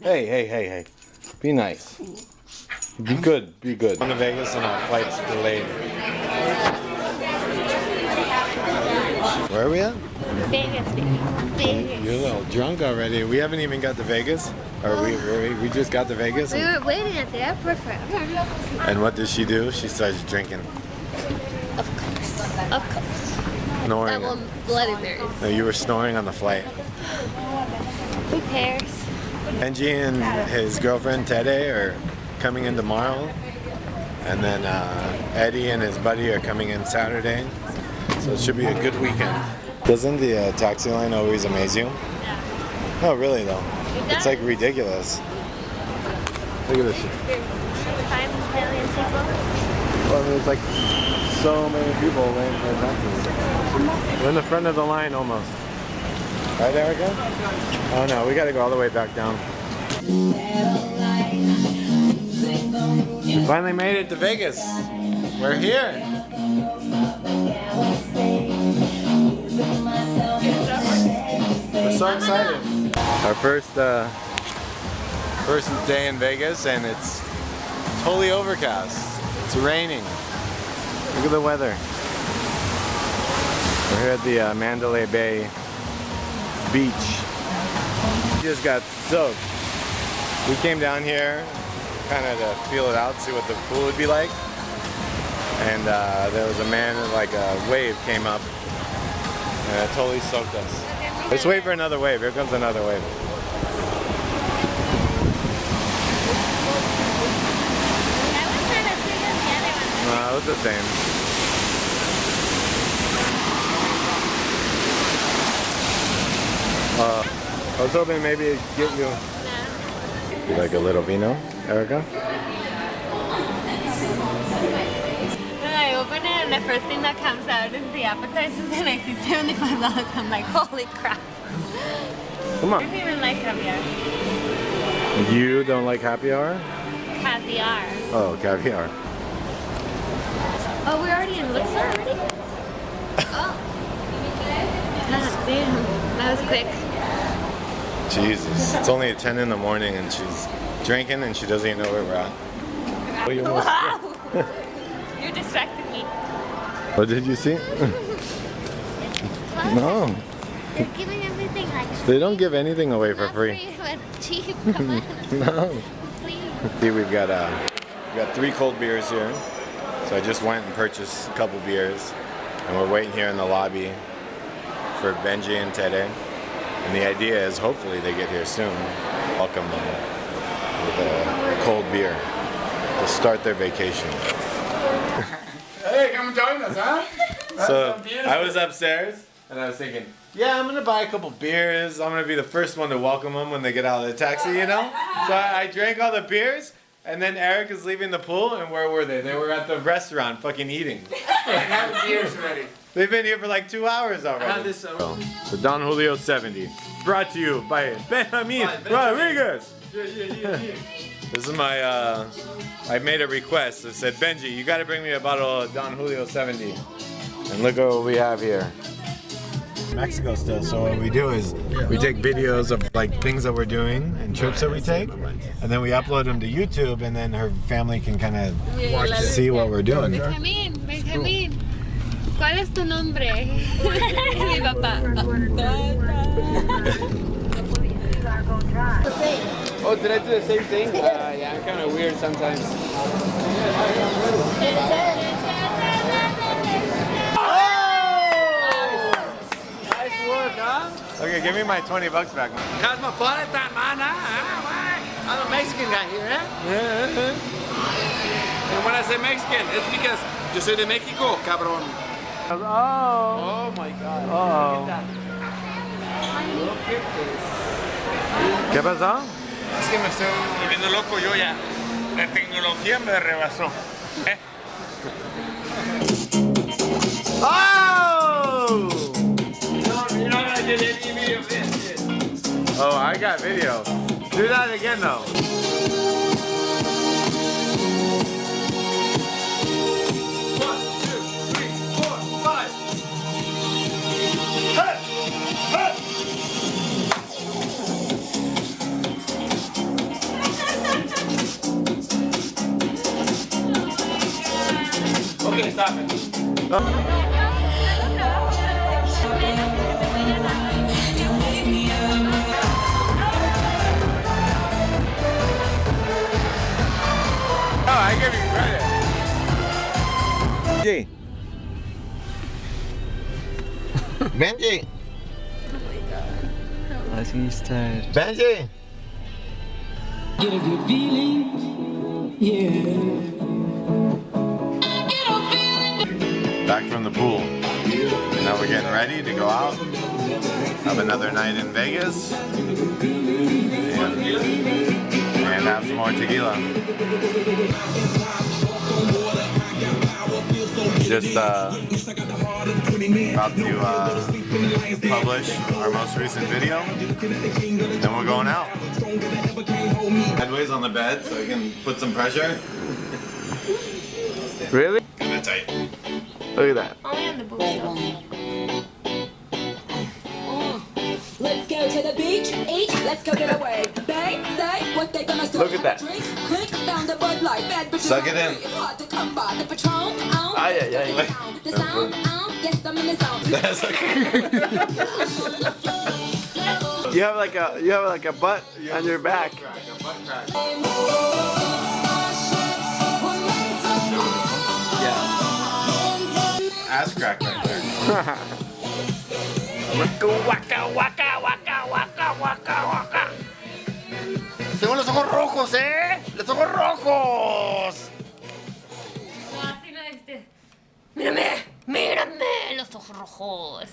Hey. Be nice. Be good. Be good. Going to Vegas and our flight's delayed. Where are we at? Vegas, Vegas. You're a little drunk already. We haven't even got to Vegas. Or we just got to Vegas. We were waiting at the airport forever. And what did she do? She starts drinking. Of course. Snoring. That will Bloody Marys. No, you were snoring on the flight. Who cares? Benjie and his girlfriend Tede are coming in tomorrow. And then Eddie and his buddy are coming in Saturday. So it should be a good weekend. Doesn't the taxi line always amaze you? Yeah. No, really though. It It's like ridiculous. Look at this shit. 5 million people. Well, I mean, it's like so many people waiting for taxis. We're in the front of the line almost. Right, Erika? Oh no, we gotta go all the way back down. We finally made it to Vegas. We're here. We're so excited. Our first day in Vegas, and it's totally overcast. It's raining. Look at the weather. We're here at the Mandalay Bay beach. We just got soaked. We came down here kind of to feel it out, see what the pool would be like. And there was a man, like a wave came up, and it totally soaked us. Let's wait for another wave. Here comes another wave. No, it was the same. I was hoping maybe it'd get you. You like a little vino, Erika? When I open it and the first thing that comes out is the appetizers and I see $75. I'm like, holy crap. Come I on. don't even like caviar. You don't like happy hour? Caviar. Oh, caviar. Oh, we're already in Luxor already? Oh. God damn. That was quick. Jesus. It's only 10 in the morning and she's drinking and she doesn't even know where we're at. Oh, you almost... Wow! You distracted me. What did you see? No. They're giving everything like They don't give anything away for free. But cheap. Come on. No. Please. See, we've got 3 cold beers here. So I just went and purchased a couple beers. And we're waiting here in the lobby for Benjie and Tede. And the idea is hopefully they get here soon. Welcome them with a cold beer to start their vacation. Hey, come join us, huh? So I was upstairs and I was thinking, yeah, I'm gonna buy a couple beers. I'm gonna be the first one to welcome them when they get out of the taxi, you know? So I drank all the beers and then Eric is leaving the pool and where were they? They were at the restaurant fucking eating. And have beers ready. They've been here for like 2 hours already. I have this. The Don Julio 70, brought to you by Benjamin Rodriguez. This is my, I made a request. I said, Benjie, you gotta bring me a bottle of Don Julio 70. And look at what we have here. Mexico still, so what we do is we take videos of like things that we're doing and trips that we take, and then we upload them to YouTube, and then her family can kind of see what we're doing. Benjamín. ¿Cuál es tu nombre? Mi papá. Oh, did I do the same thing? Yeah, I'm kind of weird sometimes. Nice work, huh? Okay, give me my $20 back. Cosmopolitan, man, huh? I'm a Mexican guy here, eh? And when I say Mexican, it's because yo soy de México, cabrón. Oh. Oh my God. Oh. Look at that. Look at this. ¿Qué pasó? Es que me estoy volviendo loco yo ya. La tecnología me rebasó. Oh! You're not gonna get any video of this. Oh, I got video. Do that again though. stop it. Oh, I give you credit. Benjie. I think he's tired. Benjie. Get a good feeling, yeah. Back from the pool. Now we're getting ready to go out. Have another night in Vegas. And have some more tequila. Just about to publish our most recent video. Then we're going out. Headways on the bed so we can put some pressure. Really? Kind of tight. Look at that. Only on the boob though. Let's go to the beach, eat, let's go get away. They say what they gonna do. Look at that. Drink, found a Bud Light, bad bitches. Suck it in. It's hard to come by. The Patron, Ay, ay, ay. the sound, yes, I'm in the zone. That's You have like a butt on your back. ass crack right there. Waka, waka, waka, waka, waka, waka, waka. Tengo los ojos rojos, ¿eh? Los ojos rojos. No, así no mírame, mírame los ojos rojos.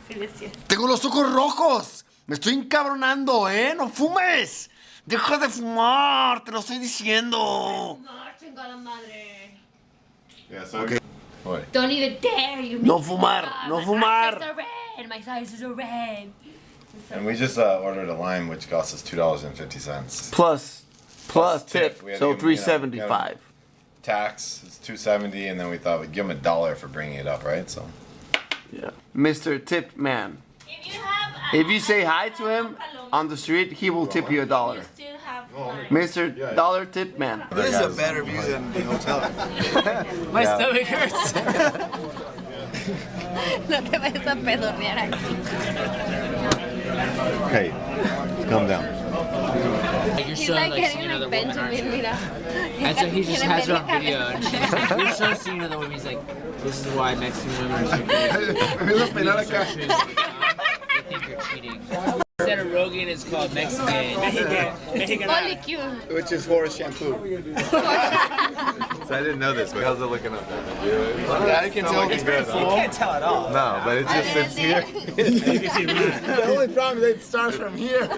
Así decía. Tengo los ojos rojos. Me estoy encabronando, ¿eh? No fumes. Deja de fumar, te lo estoy diciendo. No, chingada madre. Yeah, so okay. Don't even dare you. No fumar, no fumar. My eyes are red. And we just ordered a lime, which cost us $2.50. Plus tip, We had so to give 'em, $3.75. Tax is $2.70, and then we thought we'd give him $1 for bringing it up, right? So. Yeah, Mr. Tip Man. If you have, If you say hi to him on the street, he will tip you $1. you still have like, Mr. Dollar Tip Man. This is a better view than the hotel. My stomach hurts. no te vayas a pedorrear aquí. Hey, calm down. Like you're He's showing like like getting Cena the like woman, aren't Benjamin, you? mira. And so he just has her on Tiene video, and she's like, you're showing Cena the woman. He's like, this is why Mexican women are so good. They think you're cheating. Instead of Rogan, it's called Mexican. Holy cute. Which is horse shampoo. So I didn't know this, but how's it looking up there? I can tell it's good, full. You can't tell at all. No, but it just sits here. The only problem is it starts from here.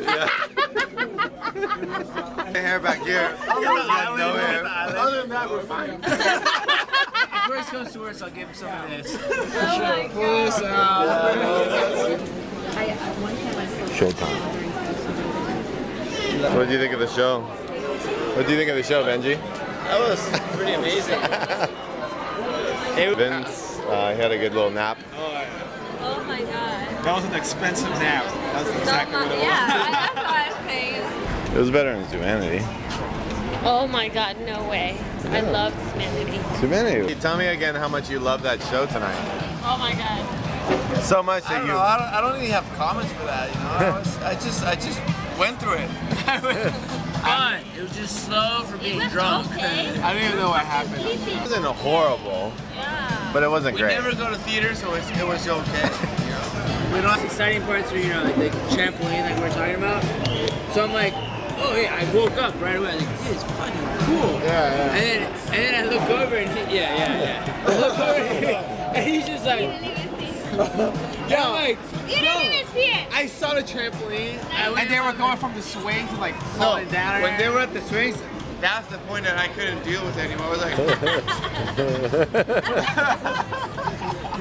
Hair back here. No hair. Other than that, we're fine. If worst comes to worst, I'll give him some of this. Oh my Pull this out. Showtime. What do you think of the show? What do you think of the show, Benji? That was pretty amazing. Vince, he had a good little nap. Oh my god. That was an expensive nap. That's exactly what it was. Yeah, that's what I'm saying. It was better than Humanity. Oh my god, no way. I loved Humanity. Humanity. Tell me again how much you love that show tonight. Oh my god. So much that you. I don't even have comments for that. You know, I just went through it. Fun. It was just slow for being drunk. Okay. I don't even know what happened. It wasn't horrible, Yeah. but it wasn't We great. never go to theater, so it was okay. You know? We don't have exciting parts where, you know, like the trampoline like we're talking about. So I'm like, oh yeah, I woke up right away. I'm like, dude, it's fucking cool. Yeah. And then I look over and I look over and he's just like, yeah, I'm like, You didn't even see it. I saw the trampoline. And they were going from the swing to like falling down. When they were at the swings, that's the point that I couldn't deal with anymore. I was like,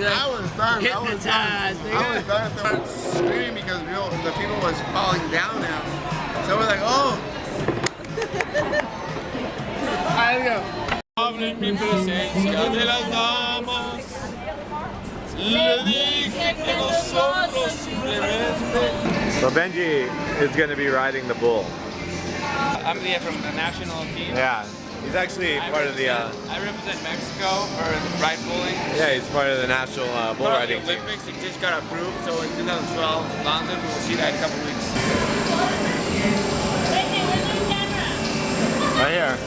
I was done. Hypnotized, I was done. I was screaming because the people was falling down now. So we're like, oh. I don't know. Abre mi presencia de las damas. Le dije que nosotros simplemente. So Benji is going to be riding the bull. I'm from the national team. Yeah. He's actually part of the. I represent Mexico for ride bowling. Yeah, he's part of the national bull The riding team. Olympics, it just got approved, so in 2012, London, we'll see that in a couple weeks. Right here.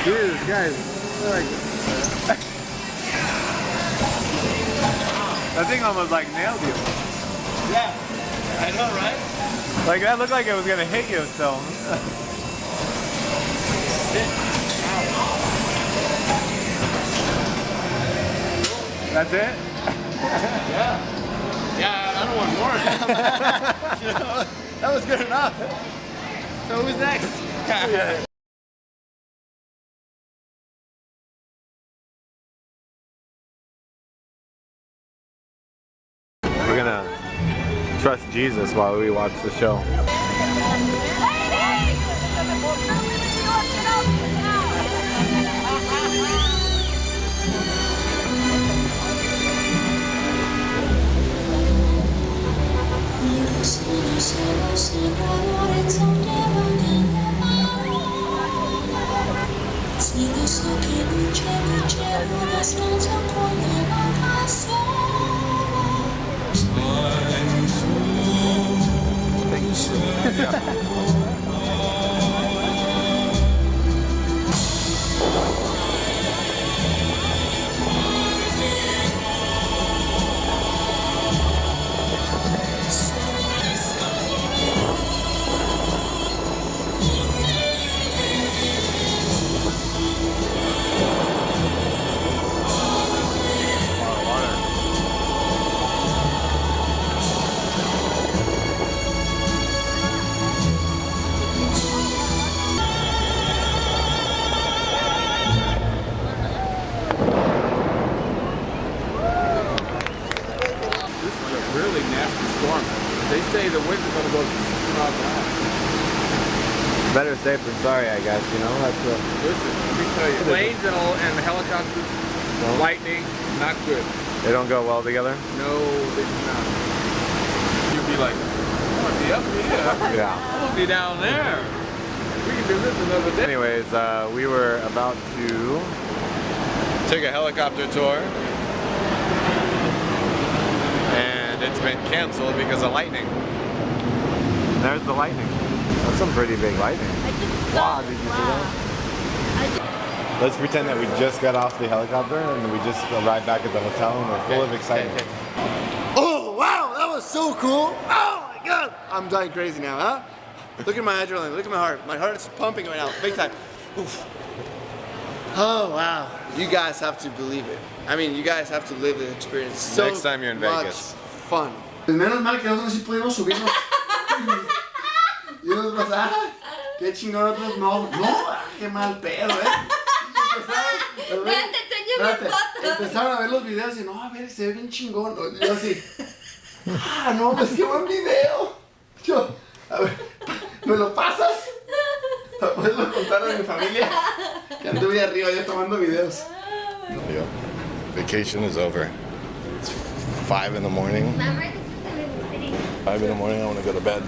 Dude, guys, like that thing almost like nailed you. Yeah, I know, right? Like that looked like it was gonna hit you still. That's it? Yeah, I don't want more. You know, that was good enough. So who's next? We're gonna trust Jesus while we watch the show. Really nasty storm. They say the winds are going to go 60 miles an hour. Better safe than sorry, I guess, you know? That's Listen, let me tell you. Planes and helicopters, lightning, not good. they don't go well together? No, they do not. You'd be like, I want to be up here. Yeah. I want to be down there. We can do this another day. Anyways, we were about to take a helicopter tour. And it's been canceled because of lightning. There's the lightning. That's some pretty big lightning. Wow, did you see that? Let's pretend that we just got off the helicopter and we just arrived back at the hotel and we're full of excitement. Oh, wow, that was so cool. Oh my God. I'm dying crazy now, huh? Look at my adrenaline, look at my heart. My heart is pumping right now, big time. Oof. Oh, wow. You guys have to believe it. I mean, you guys have to live the experience. So Next time you're in Vegas. Fun. Menos mal que nosotros sí pudimos subirnos. Y nosotros, qué chingón, nosotros no. No, qué mal pedo, Empezaron a ver los videos y no, a ver, se ve bien chingón. Y yo así, no, pues qué buen video. Yo, a ver, ¿me lo pasas? Para poderlo contar a mi familia. Que anduve arriba yo tomando videos. Yep. Vacation is over. It's 5 in the morning. 5 in the morning, I want to go to bed.